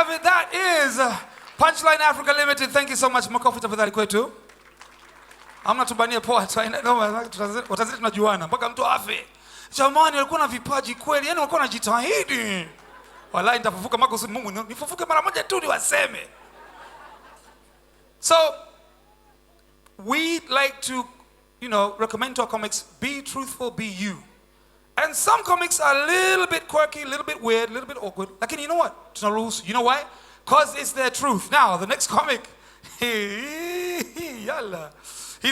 have it. That is Punchline Africa Limited. Thank you so much. Makofi tafadhali kwetu. Hamna tubania poa tu. Watanzania tunajuana mpaka mtu afe. Jamani walikuwa na vipaji kweli. Yaani walikuwa wanajitahidi. Wallahi nitafufuka makusudi Mungu nifufuke mara moja tu niwaseme. So we like to, recommend to our comics, be truthful, be you. And some comics are a little bit quirky, a little bit weird, a little bit awkward. Like, you know what? It's not rules. You know why? Because it's their truth. Now, the next comic, he's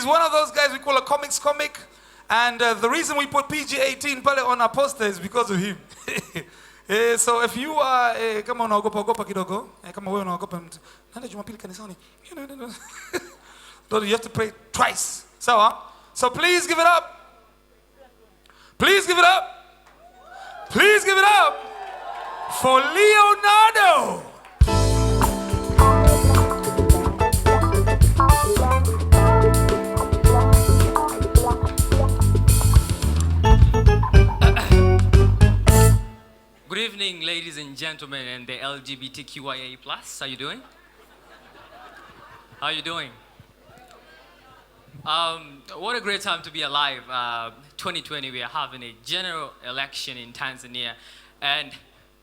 one of those guys we call a comics comic. And the reason we put PG-18 on our poster is because of him. So if you are, kama unaogopa kidogo, kama wewe unaogopa mtu, nenda Jumapili kanisani. You have to pray twice. So please give it up. Please give it up. Please give it up for Leonardo. Good evening, ladies and gentlemen, and the LGBTQIA+. How you doing? How you doing? What a great time to be alive. 2020, we are having a general election in Tanzania. And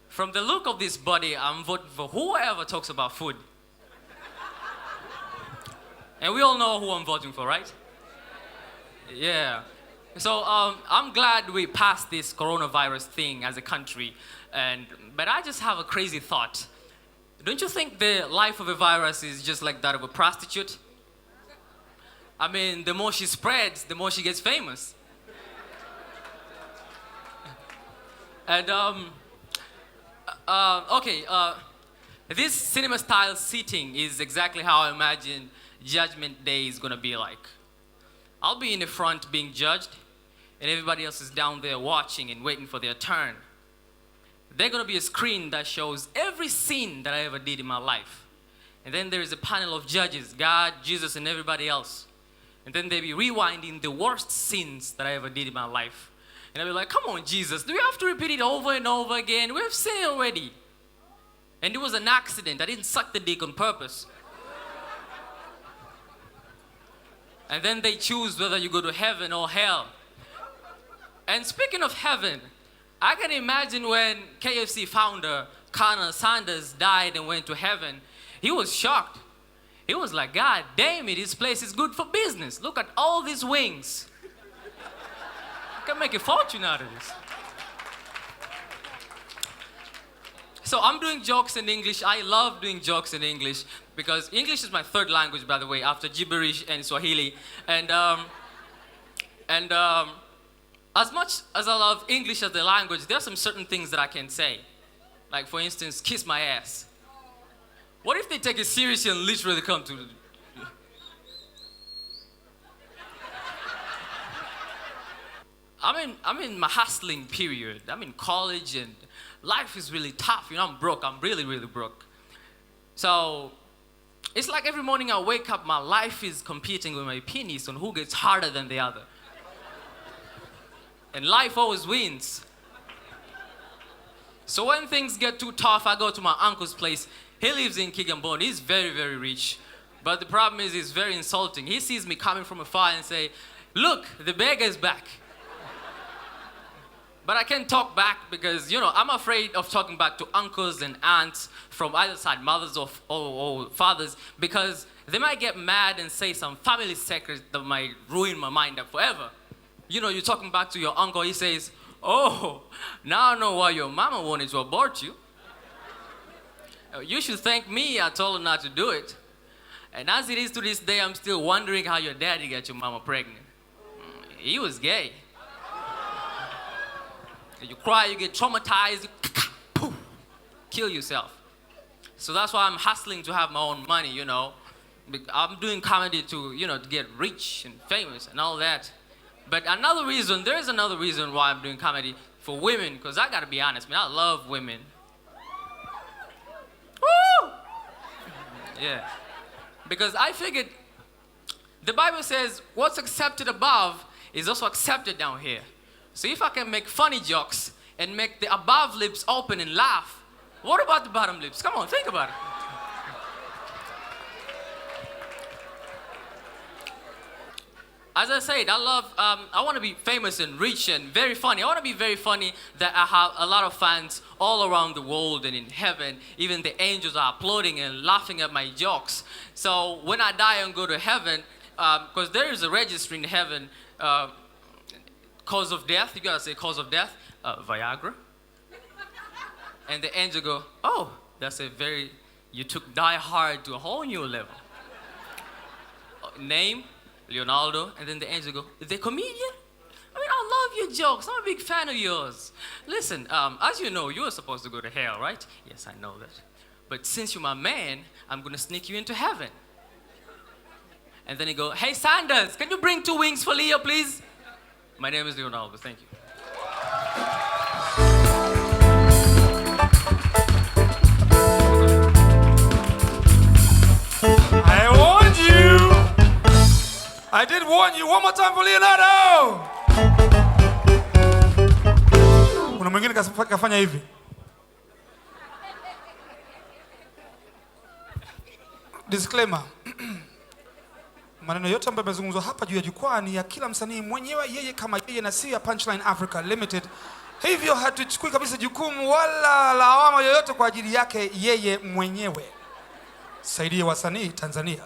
from the look of this body, I'm voting for whoever talks about food. And we all know who I'm voting for, right? Yeah. So I'm glad we passed this coronavirus thing as a country. But I just have a crazy thought. Don't you think the life of a virus is just like that of a prostitute? I mean, the more she spreads, the more she gets famous. And, this cinema-style seating is exactly how I imagine Judgment Day is gonna be like. I'll be in the front being judged, and everybody else is down there watching and waiting for their turn. There's gonna be a screen that shows every sin that I ever did in my life. And then there is a panel of judges, God, Jesus, and everybody else. And then they'll be rewinding the worst sins that I ever did in my life. And I'll be like, come on, Jesus, do we have to repeat it over and over again? We've seen it already. And it was an accident. I didn't suck the dick on purpose. And then they choose whether you go to heaven or hell. And speaking of heaven, I can imagine when KFC founder Colonel Sanders died and went to heaven, he was shocked. He was like, God damn it, this place is good for business. Look at all these wings. I can make a fortune out of this. So I'm doing jokes in English. I love doing jokes in English because English is my third language, by the way, after gibberish and Swahili. And as much as I love English as the language, there are some certain things that I can say. Like, for instance, kiss my ass. What if they take it seriously and literally come to... I'm in my hustling period. I'm in college and life is really tough. I'm broke. I'm really, really broke. So it's like every morning I wake up, my life is competing with my penis on who gets harder than the other. And life always wins. So when things get too tough, I go to my uncle's place. He lives in Kigamboni. He's very, very rich. But the problem is he's very insulting. He sees me coming from afar and say, look, the beggar's back. But I can't talk back because, I'm afraid of talking back to uncles and aunts from either side, mothers or fathers, because they might get mad and say some family secrets that might ruin my mind up forever. You're talking back to your uncle, he says, oh, now I know why your mama wanted to abort you. You should thank me, I told her not to do it. And as it is to this day, I'm still wondering how your daddy got your mama pregnant. He was gay. You cry, you get traumatized, you kill yourself. So that's why I'm hustling to have my own money, I'm doing comedy to, to get rich and famous and all that. But there is another reason why I'm doing comedy for women, because I gotta be honest, man, I love women. Woo! Yeah. Because I figured, the Bible says what's accepted above is also accepted down here. So if I can make funny jokes and make the above lips open and laugh, What about the bottom lips? Come on, think about it. As I said, I want to be famous and rich and very funny. I want to be very funny that I have a lot of fans all around the world and in heaven. Even the angels are applauding and laughing at my jokes. So when I die and go to heaven, because there is a registry in heaven, cause of death, you gotta say cause of death, Viagra. And the angel go, oh, you took Die Hard to a whole new level. Name, Leonardo, and then the angel go, the comedian? I mean, I love your jokes. I'm a big fan of yours. Listen, as you know, you were supposed to go to hell, right? Yes, I know that. But since you're my man, I'm gonna sneak you into heaven. And then he go, hey, Sanders, can you bring 2 wings for Leo, please? My name is Leonardo, thank you. I warned you. I did warn you. One more time for Leonardo. Kuna mwingine kafanya hivi. Disclaimer. Maneno yote ambayo yamezungumzwa hapa juu ya jukwaa ni ya kila msanii mwenyewe yeye kama yeye na si ya Punchline Africa Limited. Hivyo hatuchukui kabisa jukumu wala lawama yoyote kwa ajili yake yeye mwenyewe. Saidie wasanii Tanzania.